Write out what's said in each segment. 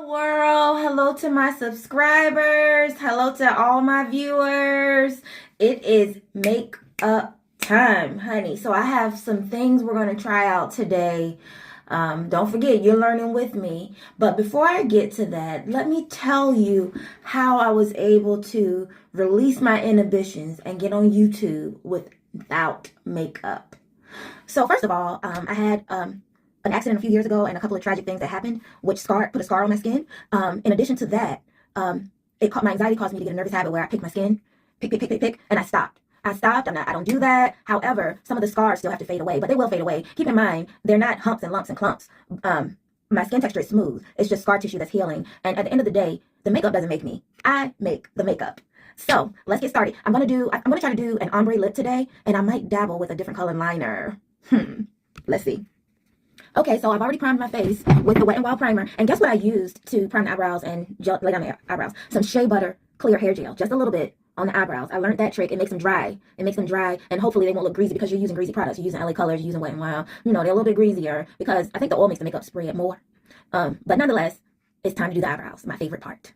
World. Hello to my subscribers. Hello to all my viewers. It is makeup time, honey. So I have some things we're going to try out today. Don't forget, you're learning with me. But before I get to that, let me tell you how I was able to release my inhibitions and get on YouTube without makeup. So first of all, I had an accident a few years ago and a couple of tragic things that happened, which put a scar on my skin. In addition to that, my anxiety caused me to get a nervous habit where I pick my skin, pick, and I stopped. I don't do that. However, some of the scars still have to fade away, but they will fade away. Keep in mind, they're not humps and lumps and clumps. My skin texture is smooth. It's just scar tissue that's healing. And at the end of the day, the makeup doesn't make me. I make the makeup. So let's get started. I'm gonna try to do an ombre lip today, and I might dabble with a different color liner. Let's see. Okay, so I've already primed my face with the Wet n Wild primer. And guess what I used to prime the eyebrows and lay down the eyebrows? Some Shea Butter clear hair gel, just a little bit on the eyebrows. I learned that trick. It makes them dry. And hopefully they won't look greasy because you're using greasy products. You're using LA Colors, you're using Wet n Wild. You know, they're a little bit greasier because I think the oil makes the makeup spray it more. But nonetheless, it's time to do the eyebrows, my favorite part.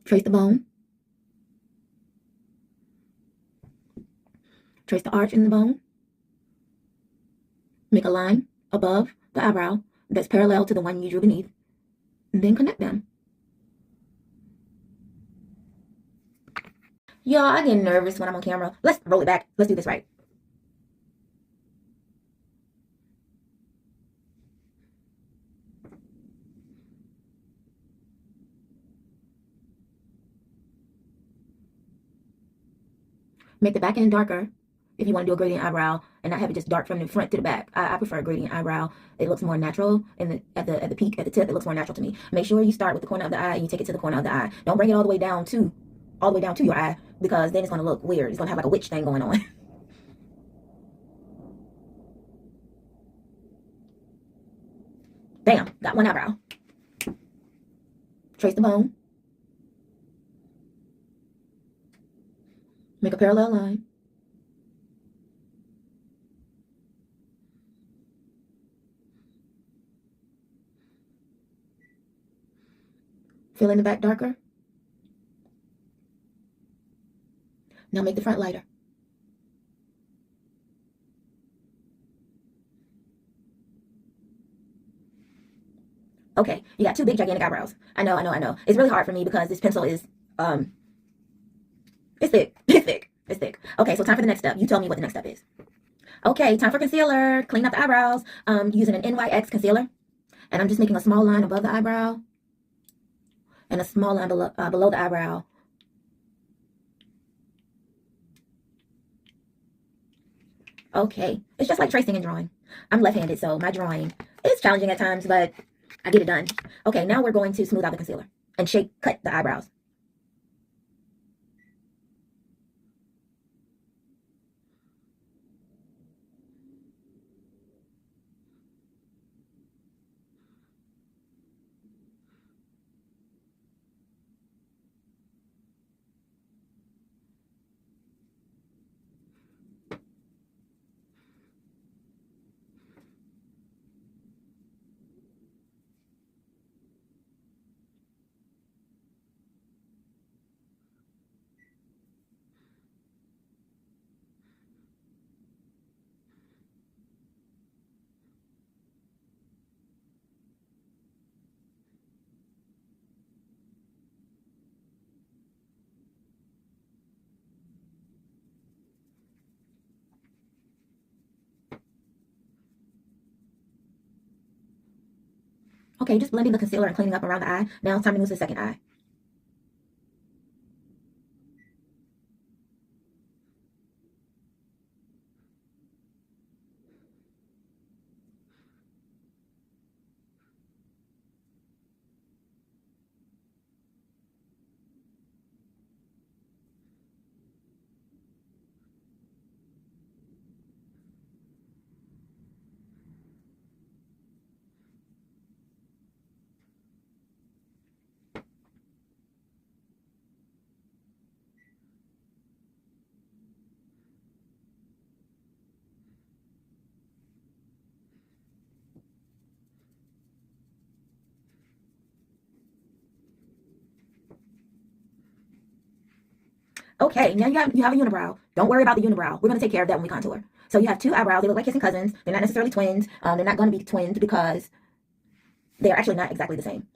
Trace the bone. Trace the arch in the bone. Make a line above the eyebrow that's parallel to the one you drew beneath, and then connect them. Y'all, I get nervous when I'm on camera. Let's roll it back. Let's do this right. Make the back end darker if you want to do a gradient eyebrow and not have it just dark from the front to the back. I prefer a gradient eyebrow. It looks more natural, and at the peak, at the tip, it looks more natural to me. Make sure you start with the corner of the eye and you take it to the corner of the eye. Don't bring it all the way down to your eye, because then it's going to look weird. It's going to have like a witch thing going on. Bam, got one eyebrow. Trace the bone. Make a parallel line. Fill in the back darker. Now make the front lighter. Okay, you got two big gigantic eyebrows. I know. It's really hard for me because this pencil is it's thick. It's thick. Okay, so time for the next step. You tell me what the next step is. Okay, time for concealer. Clean up the eyebrows. Using an NYX concealer. And I'm just making a small line above the eyebrow and a small line below the eyebrow. Okay, it's just like tracing and drawing. I'm left-handed, so my drawing is challenging at times, but I get it done. Okay, now we're going to smooth out the concealer and cut the eyebrows. Okay, just blending the concealer and cleaning up around the eye. Now it's time to move to the second eye. Okay, now you have a unibrow. Don't worry about the unibrow. We're going to take care of that when we contour. So you have two eyebrows. They look like kissing cousins. They're not necessarily twins. They're not going to be twins because they're actually not exactly the same.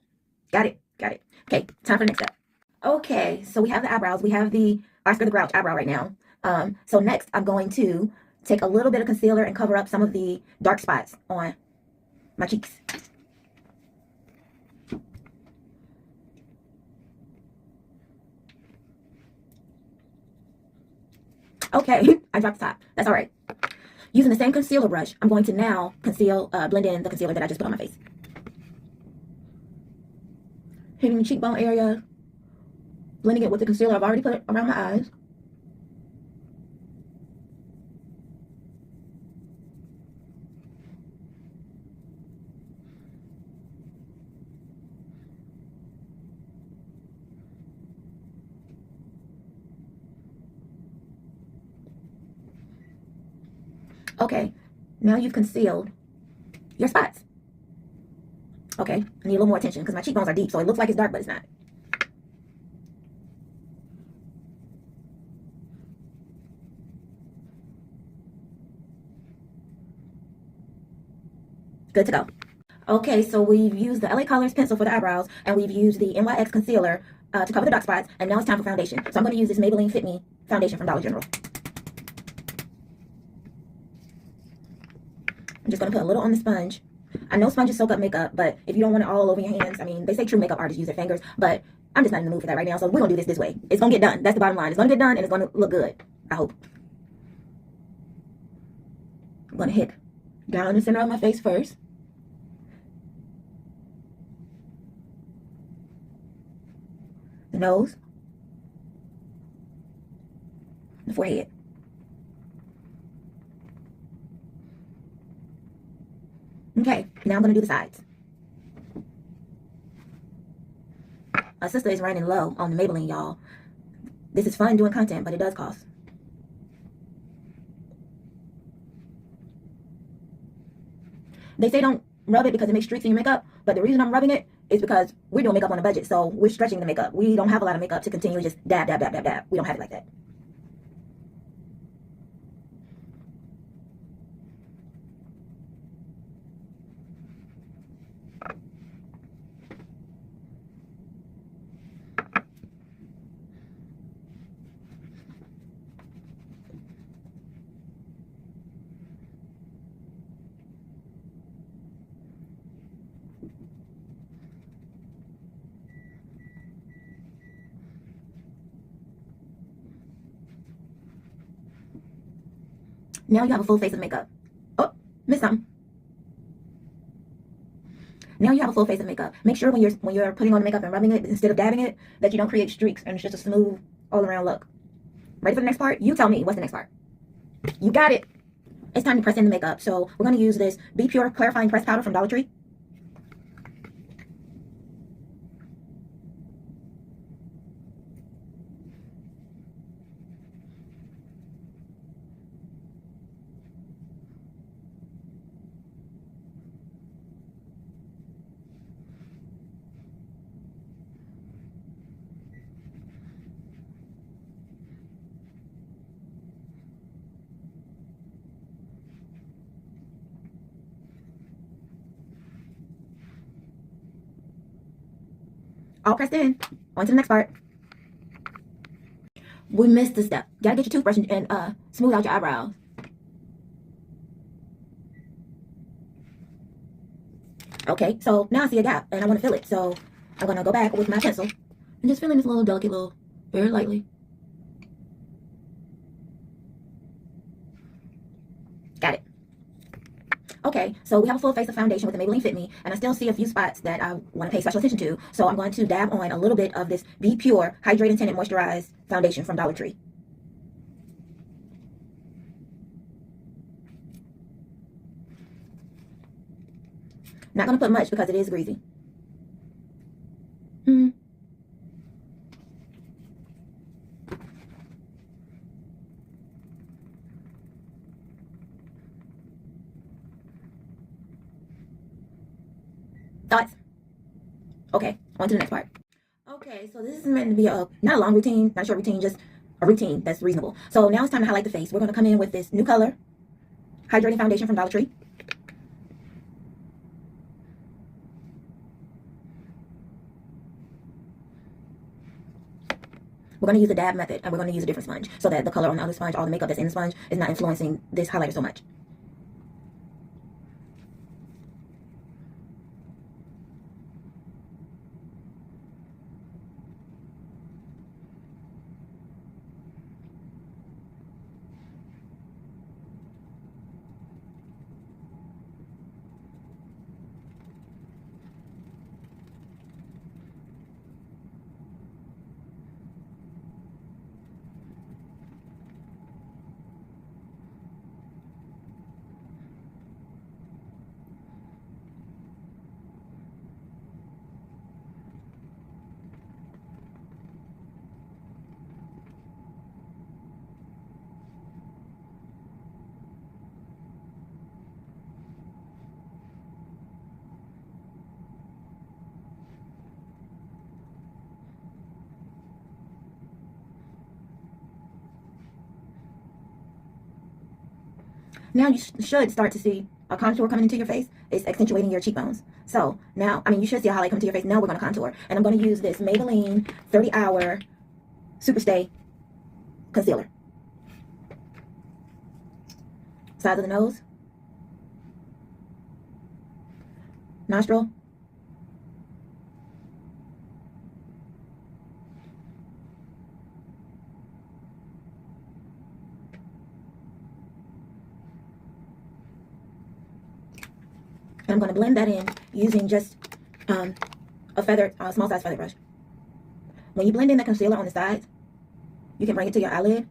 Got it? Got it. Okay, time for the next step. Okay, so we have the eyebrows. We have the Oscar the Grouch eyebrow right now. So next, I'm going to take a little bit of concealer and cover up some of the dark spots on my cheeks. Okay, I dropped the top. That's all right. Using the same concealer brush, I'm going to now blend in the concealer that I just put on my face. Hitting the cheekbone area, blending it with the concealer I've already put around my eyes. Okay, now you've concealed your spots. Okay, I need a little more attention because my cheekbones are deep, so it looks like it's dark, but it's not. Good to go. Okay, so we've used the LA Colors pencil for the eyebrows, and we've used the NYX concealer to cover the dark spots, and now it's time for foundation. So I'm going to use this Maybelline Fit Me foundation from Dollar General. I'm just going to put a little on the sponge. I know sponges soak up makeup, but if you don't want it all over your hands, I mean, they say true makeup artists use their fingers, but I'm just not in the mood for that right now, so we're going to do this way. It's going to get done. That's the bottom line. It's going to get done, and it's going to look good. I hope. I'm going to hit down the center of my face first. The nose. The forehead. Okay, now I'm going to do the sides. My sister is running low on the Maybelline, y'all. This is fun doing content, but it does cost. They say don't rub it because it makes streaks in your makeup, but the reason I'm rubbing it is because we're doing makeup on a budget, so we're stretching the makeup. We don't have a lot of makeup to continue just dab, dab, dab, dab, dab. We don't have it like that. Now you have a full face of makeup. Oh, missed something. Now you have a full face of makeup. Make sure when you're putting on the makeup and rubbing it, instead of dabbing it, that you don't create streaks and it's just a smooth all around look. Ready for the next part? You tell me what's the next part. You got it. It's time to press in the makeup. So we're going to use this Be Pure Clarifying Press Powder from Dollar Tree. All pressed in. On to the next part. We missed the step. Gotta get your toothbrush and smooth out your eyebrows. Okay, so now I see a gap and I want to fill it. So I'm gonna go back with my pencil and just fill in this little delicate little, very lightly. Got it. Okay, so we have a full face of foundation with the Maybelline Fit Me, and I still see a few spots that I want to pay special attention to. So I'm going to dab on a little bit of this Be Pure Hydrating Tinted Moisturized Foundation from Dollar Tree. Not going to put much because it is greasy. Thoughts? Okay, on to the next part. Okay, so this is meant to be not a long routine, not a short routine, just a routine that's reasonable. So now it's time to highlight the face. We're going to come in with this new color hydrating foundation from Dollar Tree. We're going to use the dab method, and we're going to use a different sponge so that the color on the other sponge, all the makeup that's in the sponge, is not influencing this highlighter so much. Now you should start to see a contour coming into your face. It's accentuating your cheekbones. So now, you should see a highlight come to your face. Now we're going to contour. And I'm going to use this Maybelline 30 Hour Superstay Concealer. Sides of the nose. Nostril. And I'm going to blend that in using just a small size feather brush. When you blend in the concealer on the sides, you can bring it to your eyelid.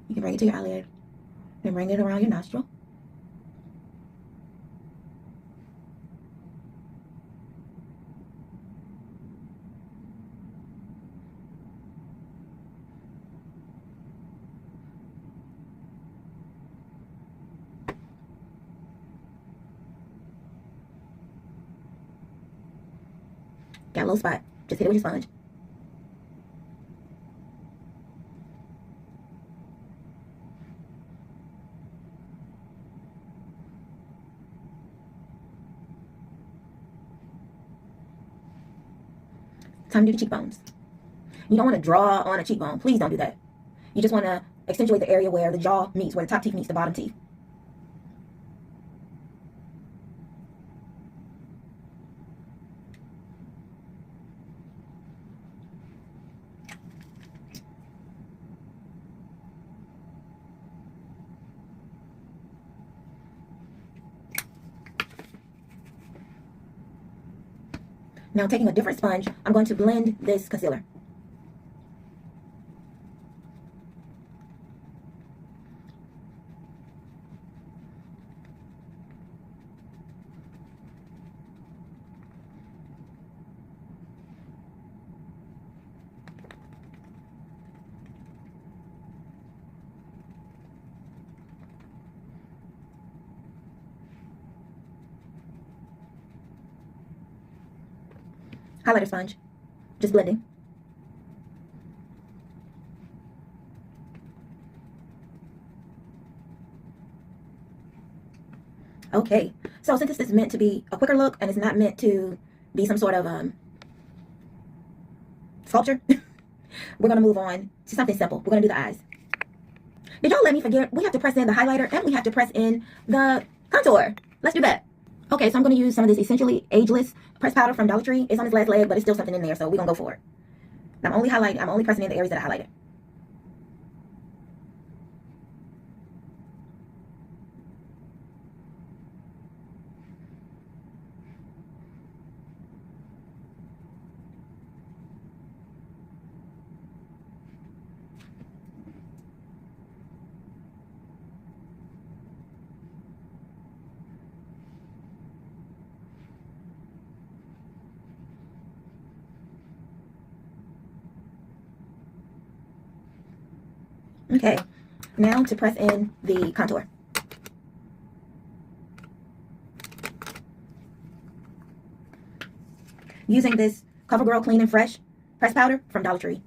You can bring it to your eyelid and bring it around your nostril. Got a little spot. Just hit it with your sponge. Time to do the cheekbones. You don't want to draw on a cheekbone. Please don't do that. You just want to accentuate the area where the jaw meets, where the top teeth meets the bottom teeth. Now taking a different sponge, I'm going to blend this concealer. Highlighter sponge, just blending. Okay, so since this is meant to be a quicker look and it's not meant to be some sort of sculpture, we're going to move on to something simple. We're going to do the eyes. Did y'all let me forget? We have to press in the highlighter and we have to press in the contour. Let's do that. Okay, so I'm going to use some of this Essentially Ageless pressed powder from Dollar Tree. It's on its last leg, but it's still something in there, so we're going to go for it. And I'm only pressing in the areas that I highlighted. Okay, now to press in the contour. Using this CoverGirl Clean and Fresh pressed powder from Dollar Tree.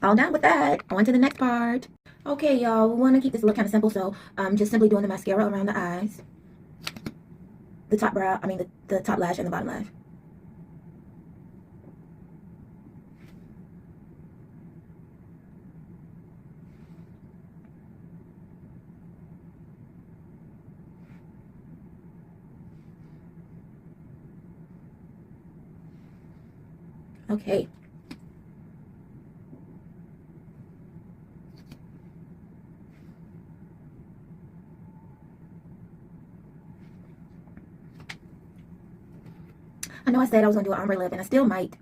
All done with that. On to the next part. Okay, y'all, we want to keep this look kind of simple, so I'm just simply doing the mascara around the eyes, the top brow, the top lash and the bottom lash. Okay. I know I said I was gonna do an ombre lip, and I still might,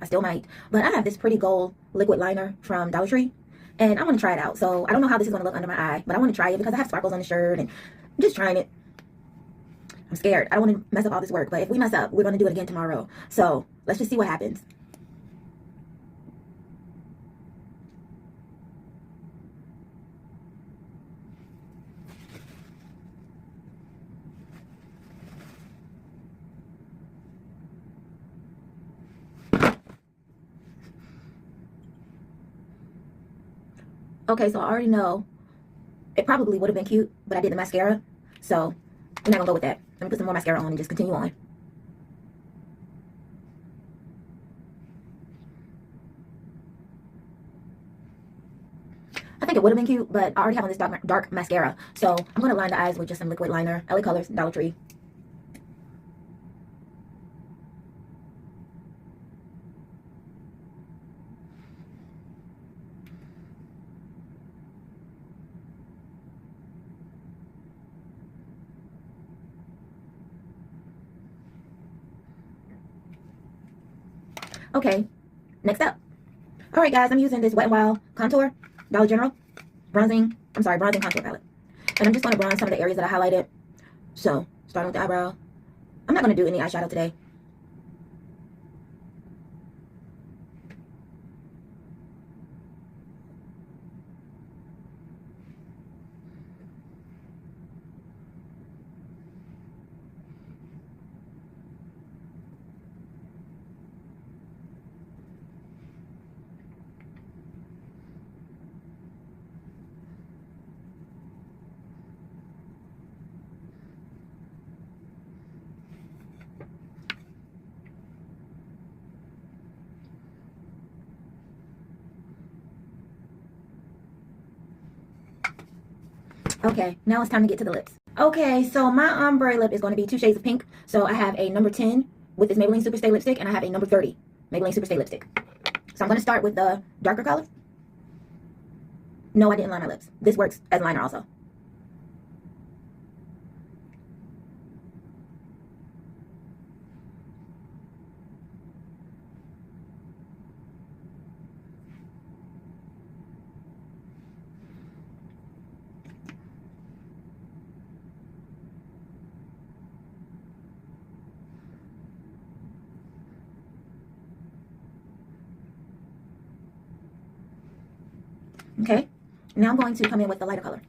but I have this pretty gold liquid liner from Dollar Tree, and I want to try it out. So I don't know how this is gonna look under my eye, but I want to try it because I have sparkles on the shirt, and I'm just trying it. I'm scared. I don't want to mess up all this work, but if we mess up, we're gonna do it again tomorrow. So let's just see what happens. Okay, so I already know it probably would have been cute, but I did the mascara, so we're not gonna go with that. Let me put some more mascara on and just continue on. I think it would have been cute, but I already have on this dark mascara, so I'm gonna line the eyes with just some liquid liner. LA Colors, Dollar Tree. Okay, next up. All right, guys, I'm using this Wet n Wild Contour, Dollar General, bronzing contour palette. And I'm just going to bronze some of the areas that I highlighted. So, starting with the eyebrow. I'm not going to do any eyeshadow today. Okay, now it's time to get to the lips. Okay, so my ombre lip is going to be 2 shades of pink. So I have a number 10 with this Maybelline Superstay lipstick, and I have a number 30 Maybelline Superstay lipstick. So I'm going to start with the darker color. No, I didn't line my lips. This works as liner also. Okay, now I'm going to come in with the lighter color.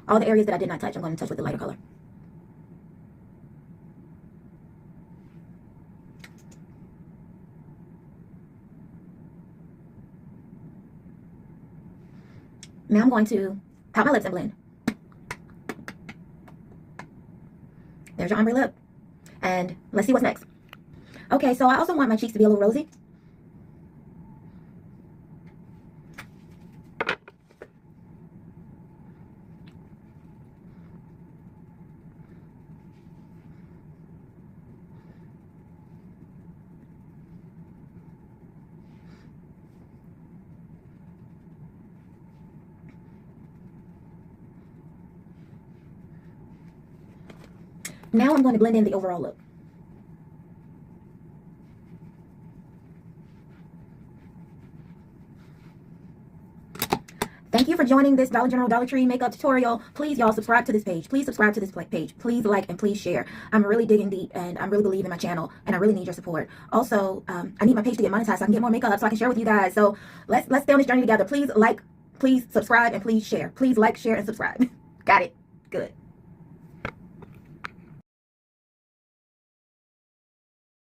All the areas that I did not touch, I'm going to touch with the lighter color. Now I'm going to pat my lips and blend. There's your ombre lip. And let's see what's next. Okay, so I also want my cheeks to be a little rosy. Now I'm going to blend in the overall look. Thank you for joining this Dollar General Dollar Tree makeup tutorial. Please, y'all, subscribe to this page. Please subscribe to this page. Please like and please share. I'm really digging deep and I'm really believing in my channel and I really need your support. Also, I need my page to get monetized so I can get more makeup so I can share with you guys. So let's stay on this journey together. Please like, please subscribe, and please share. Please like, share, and subscribe. Got it? Good.